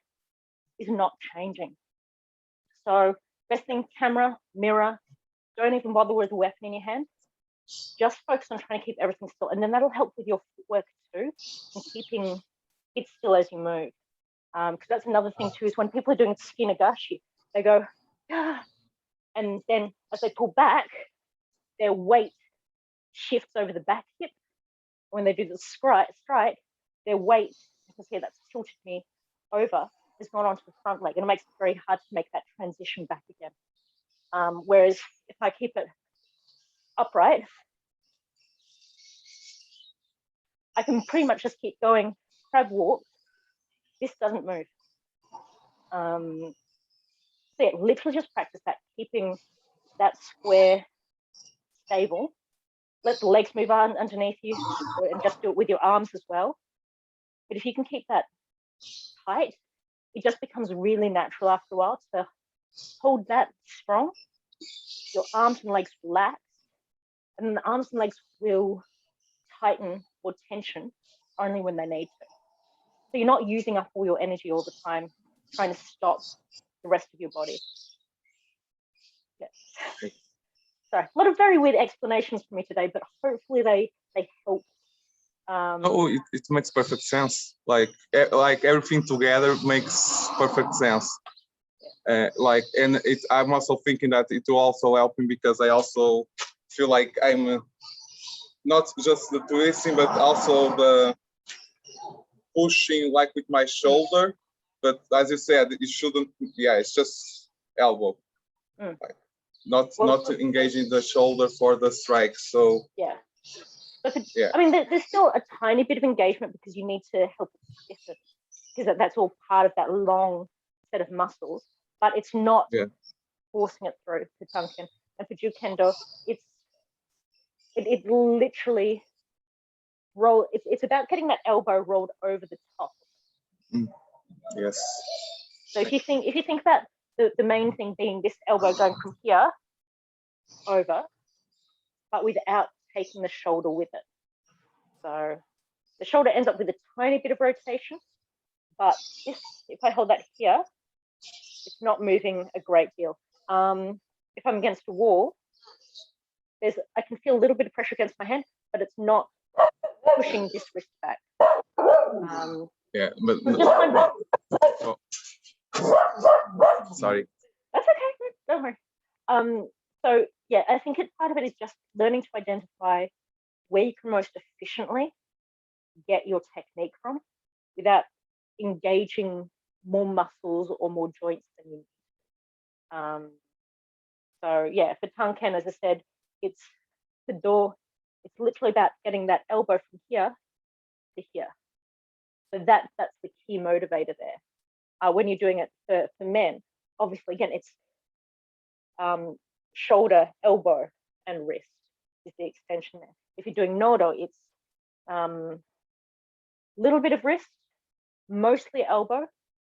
is not changing. So best thing, camera, mirror, don't even bother with a weapon in your hand. Just focus on trying to keep everything still. And then that'll help with your footwork too, and keeping it still as you move. Because that's another thing too, is when people are doing Tsuki nagashi, they go, and then as they pull back, their weight shifts over the back hip. When they do the strike, their weight, you can see that's tilted me over, has gone onto the front leg, and it makes it very hard to make that transition back again. Whereas if I keep it upright, I can pretty much just keep going crab walk. This doesn't move. So yeah, literally just practice that, keeping that square stable. Let the legs move on underneath you, and just do it with your arms as well. But if you can keep that tight, it just becomes really natural after a while to hold that strong. Your arms and legs relax, and then the arms and legs will tighten or tension only when they need to. So you're not using up all your energy all the time trying to stop the rest of your body. Yes. Sorry, a lot of very weird explanations for me today, but hopefully they help. It makes perfect sense. Like everything together makes perfect sense. And I'm also thinking that it will also help me because I also feel like I'm not just the twisting, but also the pushing, like with my shoulder. But as you said, it shouldn't. Yeah, it's just elbow. Like, not engaging the shoulder for the strike. So yeah. I mean, there's still a tiny bit of engagement because you need to help it stiffen, because that's all part of that long set of muscles. But it's not forcing it through for Tanken. And for Jukendo, it literally roll. It's about getting that elbow rolled over the top. Yes. So if you think about the main thing being this elbow going from here over, but without taking the shoulder with it. So the shoulder ends up with a tiny bit of rotation, but if I hold that here, it's not moving a great deal. If I'm against a wall, I can feel a little bit of pressure against my hand, but it's not pushing this wrist back. Sorry. That's okay. Don't worry. So yeah, I think part of it is just learning to identify where you can most efficiently get your technique from without engaging more muscles or more joints than you need. So yeah, for Tanken, as I said, it's literally about getting that elbow from here to here. So that's the key motivator there. When you're doing it for men, obviously, again, it's shoulder, elbow, and wrist is the extension there. If you're doing Nodo, it's little bit of wrist, mostly elbow,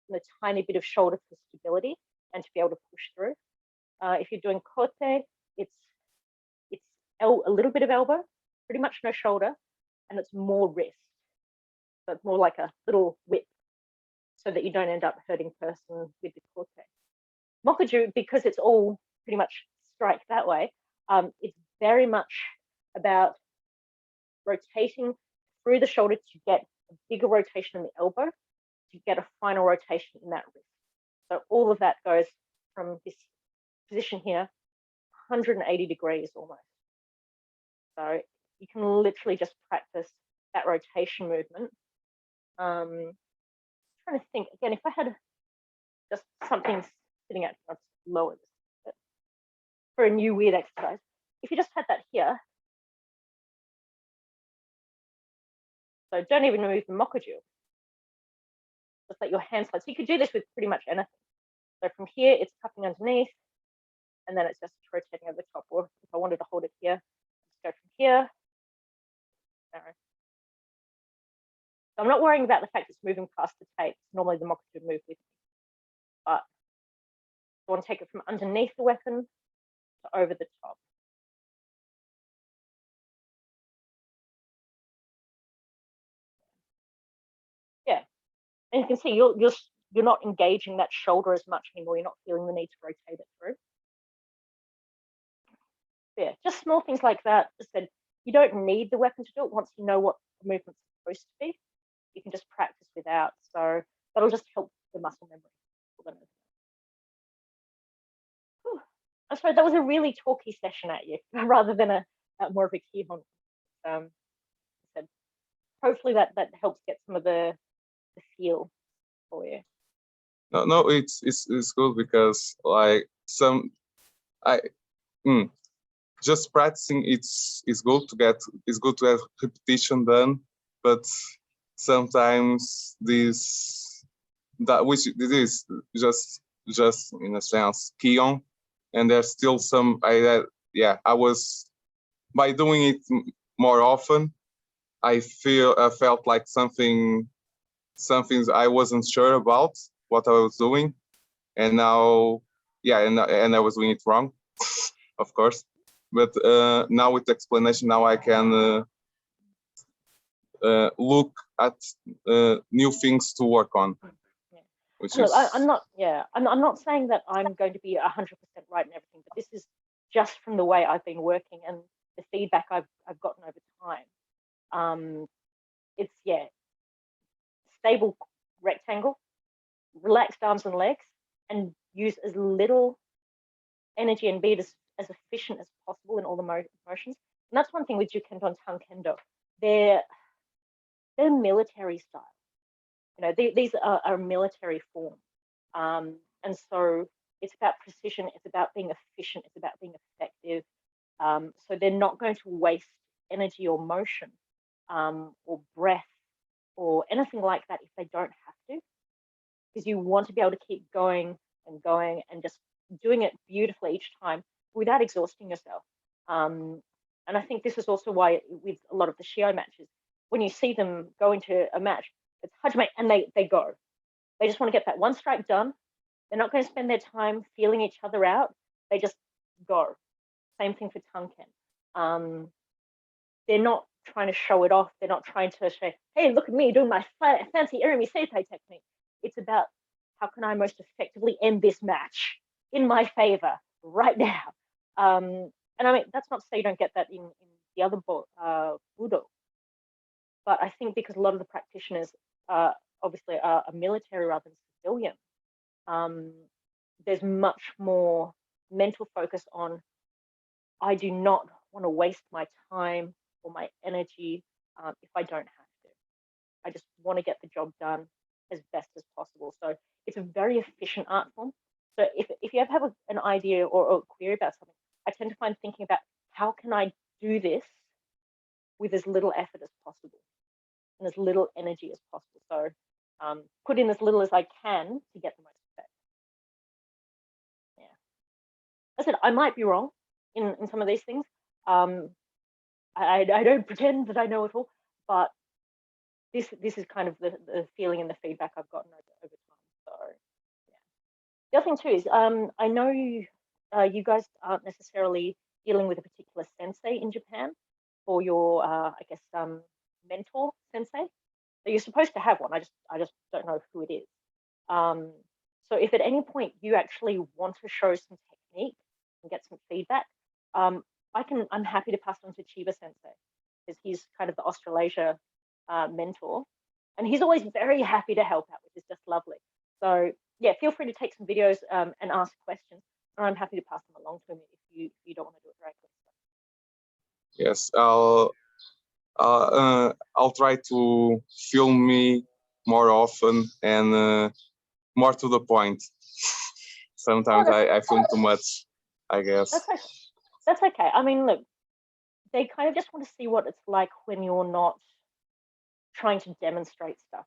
and a tiny bit of shoulder for stability and to be able to push through. If you're doing Kote, it's a little bit of elbow, pretty much no shoulder, and it's more wrist. So it's more like a little whip so that you don't end up hurting person with the Kote. Mokuju, because it's all pretty much strike that way, it's very much about rotating through the shoulder to get a bigger rotation in the elbow to get a final rotation in that wrist. So all of that goes from this position here, 180 degrees almost. So you can literally just practice that rotation movement. Trying to think again, if I had just something sitting out, I'll lower this a bit. For a new weird exercise. If you just had that here, so don't even move the mokuju. Just let your hands slide. So you could do this with pretty much anything. So from here, it's cupping underneath, and then it's just rotating over the top. Or if I wanted to hold it here, just go from here. So I'm not worrying about the fact it's moving past the tape. Normally the mokuju would move with me. But I want to take it from underneath the weapon to over the top. Yeah, and you can see you're not engaging that shoulder as much anymore. You're not feeling the need to rotate it through. Yeah, just small things like that. Just said you don't need the weapon to do it. Once you know what the movement's supposed to be, you can just practice without. So that'll just help the muscle memory. I'm sorry, that was a really talky session at you, rather than a more of a kihon. Hopefully that helps get some of the feel for you. No, it's good because like just practicing it's good to have repetition done, but sometimes this is just in a sense Kion, and there's still some I was, by doing it more often, I felt like something I wasn't sure about what I was doing, and now and I was doing it wrong, of course. But now with the explanation, now I can look at new things to work on. Which Look, is... I'm not saying that I'm going to be 100% right in everything, but this is just from the way I've been working and the feedback I've gotten over time. It's stable rectangle, relaxed arms and legs, and use as little energy and be as efficient as possible in all the motions. And that's one thing with Jukendo and Tankendo. They're military style. You know, these are a military form. And so it's about precision, it's about being efficient, it's about being effective. So they're not going to waste energy or motion or breath or anything like that if they don't have to, because you want to be able to keep going and just doing it beautifully each time without exhausting yourself. And I think this is also why with a lot of the Shio matches, when you see them go into a match, it's hajime and they go. They just want to get that one strike done. They're not going to spend their time feeling each other out. They just go. Same thing for Tanken. They're not trying to show it off. They're not trying to say, hey, look at me doing my fancy Irimi Seitei technique. It's about how can I most effectively end this match in my favor right now. And I mean, that's not to say you don't get that in the other Budo. But I think because a lot of the practitioners obviously are military rather than civilian, there's much more mental focus on, I do not want to waste my time or my energy if I don't have to. I just want to get the job done as best as possible. So it's a very efficient art form. So if you ever have an idea or a query about something, I tend to find thinking about how can I do this with as little effort as possible and as little energy as possible. So put in as little as I can to get the most effect. Yeah. I said I might be wrong in some of these things. I don't pretend that I know it all, but this is kind of the feeling and the feedback I've gotten over time. So yeah. The other thing too is I know you guys aren't necessarily dealing with a particular sensei in Japan for your I guess mentor sensei. So you're supposed to have one. I just don't know who it is. So if at any point you actually want to show some technique and get some feedback, I'm happy to pass on to Chiba Sensei, because he's kind of the Australasia mentor, and he's always very happy to help out, which is just lovely. So yeah, feel free to take some videos and ask questions, and I'm happy to pass them along to him if you don't want to do it directly. Yes, I'll try to film me more often and more to the point. Sometimes I film too much, I guess. That's okay. I mean, look, they kind of just want to see what it's like when you're not trying to demonstrate stuff.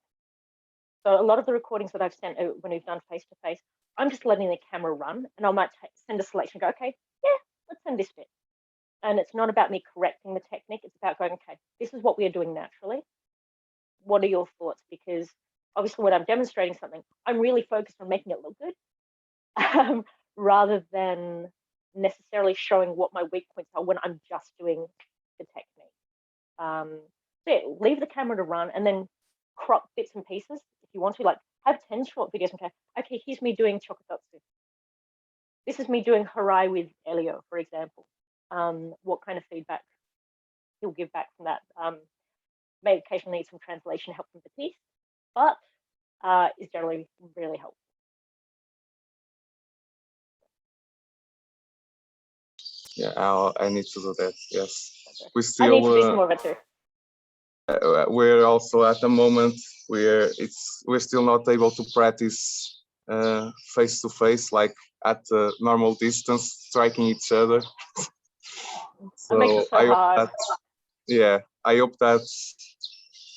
So a lot of the recordings that I've sent when we've done face-to-face, I'm just letting the camera run, and I might send a selection and go, okay, yeah, let's send this bit. And it's not about me correcting the technique. It's about going, okay, this is what we are doing naturally. What are your thoughts? Because obviously when I'm demonstrating something, I'm really focused on making it look good rather than necessarily showing what my weak points are when I'm just doing the technique. So yeah, leave the camera to run and then crop bits and pieces if you want to, like have 10 short videos. Okay, here's me doing chokototsu. This is me doing harai with Elio, for example. What kind of feedback he'll give back from that. May occasionally need some translation help from the piece, but is generally really helpful. Yeah, I need to do that. Yes, we I need still. to do some more of it too. We're also at the moment we're still not able to practice face to face, like at a normal distance, striking each other. So I hope that, yeah, I hope that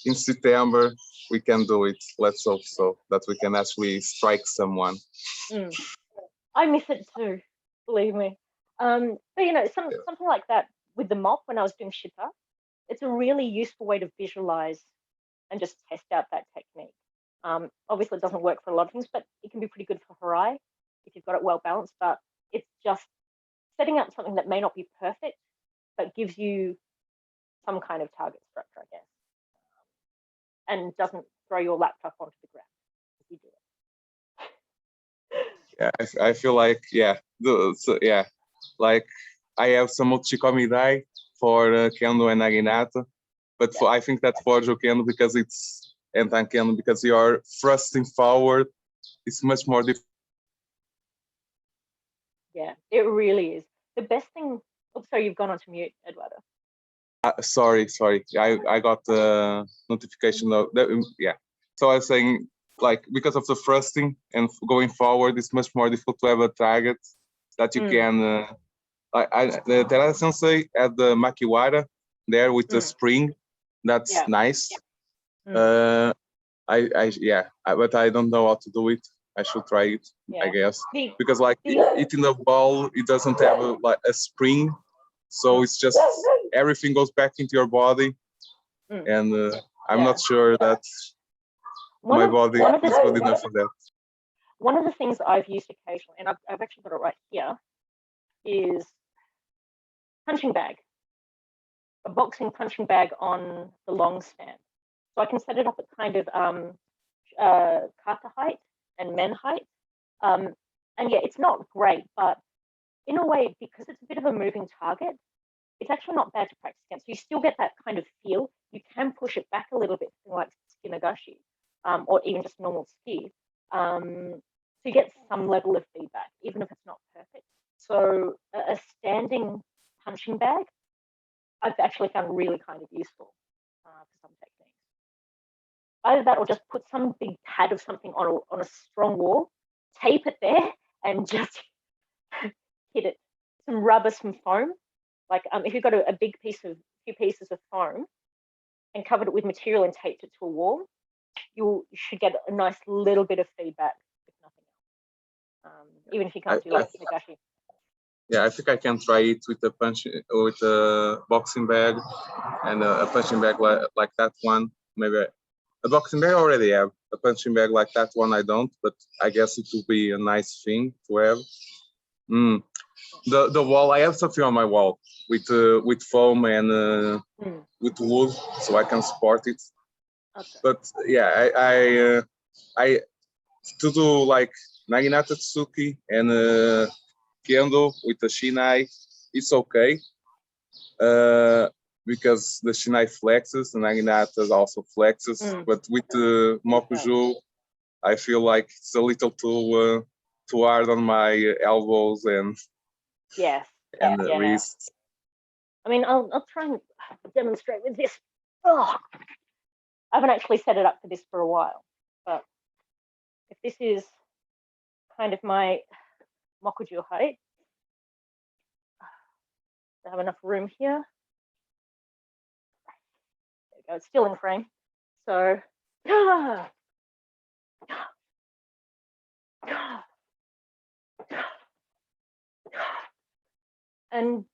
in September we can do it. Let's hope so, that we can actually strike someone. I miss it too, believe me. But you know, something like that with the mop when I was doing Shita, it's a really useful way to visualize and just test out that technique. Obviously, it doesn't work for a lot of things, but it can be pretty good for harai if you've got it well balanced. But it's just setting up something that may not be perfect, but gives you some kind of target structure, I guess, and doesn't throw your laptop onto the ground if you do it. Yeah, I feel like, like I have some Uchikomi for Kendo and Naginata, but I think that for Jukendo, because it's and Tankendo, because you're thrusting forward, it's much more difficult. Yeah, it really is. The best thing. Oh, sorry, you've gone on to mute, Eduardo. Sorry. I got the notification of that. Yeah. So I was saying, like, because of the thrusting and going forward, it's much more difficult to have a target that you can. The Terada Sensei at the Makiwara there with the spring. That's nice. But I don't know how to do it. I should try it, I guess, because like eating the ball, it doesn't have a spring, so it's just everything goes back into your body, and I'm not sure that my body is good enough for that. One of the things I've used occasionally, and I've actually got it right here, is punching bag, a boxing punching bag on the long stand. So I can set it up at kind of kata height and men height. And yeah, it's not great, but in a way, because it's a bit of a moving target, it's actually not bad to practice against. You still get that kind of feel. You can push it back a little bit, like tsuki nagashi, or even just normal tsuki, to get some level of feedback, even if it's not perfect. So a standing punching bag, I've actually found really kind of useful for some techniques. Either that or just put some big pad of something on a strong wall, tape it there, and just hit it. Some rubber, some foam. Like if you've got a big few pieces of foam and covered it with material and taped it to a wall, you should get a nice little bit of feedback, if nothing else. Even if you can't do like nagashi. Yeah, I think I can try it with a boxing bag and a punching bag like that one. Maybe a boxing bag I already have. A punching bag like that one I don't, but I guess it will be a nice thing to have. The wall, I have something on my wall with foam and with wood, so I can support it. Okay. But yeah, I to do like Naginata Tsuki and Kendo with the shinai, it's okay. Because the shinai flexes and Naginata also flexes, but with the Mokuju, I feel like it's a little too hard on my elbows and wrists. I mean, I'll try and demonstrate with this. Oh, I haven't actually set it up for this for a while, but if this is kind of my Mokuju height, I have enough room here. There we go, it's still in frame. So, and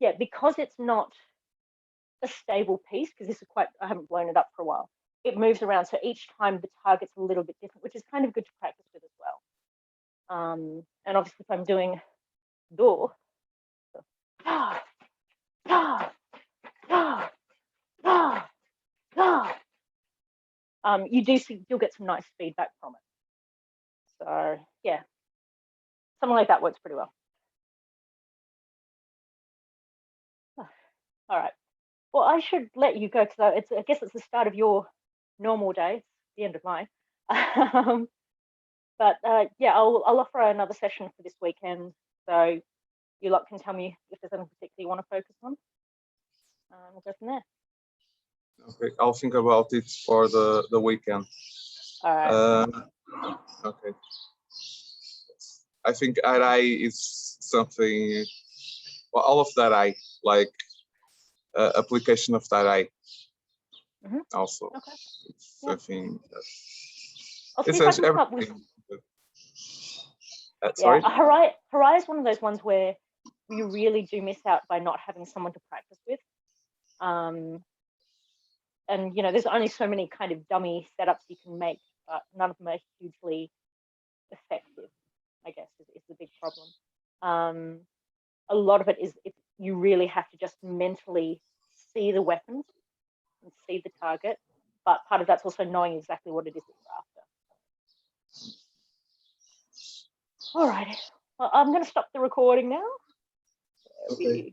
yeah, because it's not a stable piece, because this is I haven't blown it up for a while, it moves around. So each time the target's a little bit different, which is kind of good to practice with as well. And obviously if I'm doing do, you'll get some nice feedback from it. So yeah, something like that works pretty well. All right. Well, I should let you go because I guess it's the start of your normal day. It's the end of mine. But yeah, I'll offer another session for this weekend. So you lot can tell me if there's anything particular you want to focus on. We'll go from there. Okay, I'll think about it for the weekend. All right. Okay. I think harai is something. Well, all of harai, like application of harai. Also, Okay. it's Yeah. a thing. I'll see It's if I can come up with. everything. Yeah, Sorry. harai is one of those ones where you really do miss out by not having someone to practice with. And you know, there's only so many kind of dummy setups you can make, but none of them are hugely effective, I guess, is the big problem. A lot of it is you really have to just mentally see the weapons and see the target, but part of that's also knowing exactly what it is that you're after. All right, well, I'm going to stop the recording now. Okay.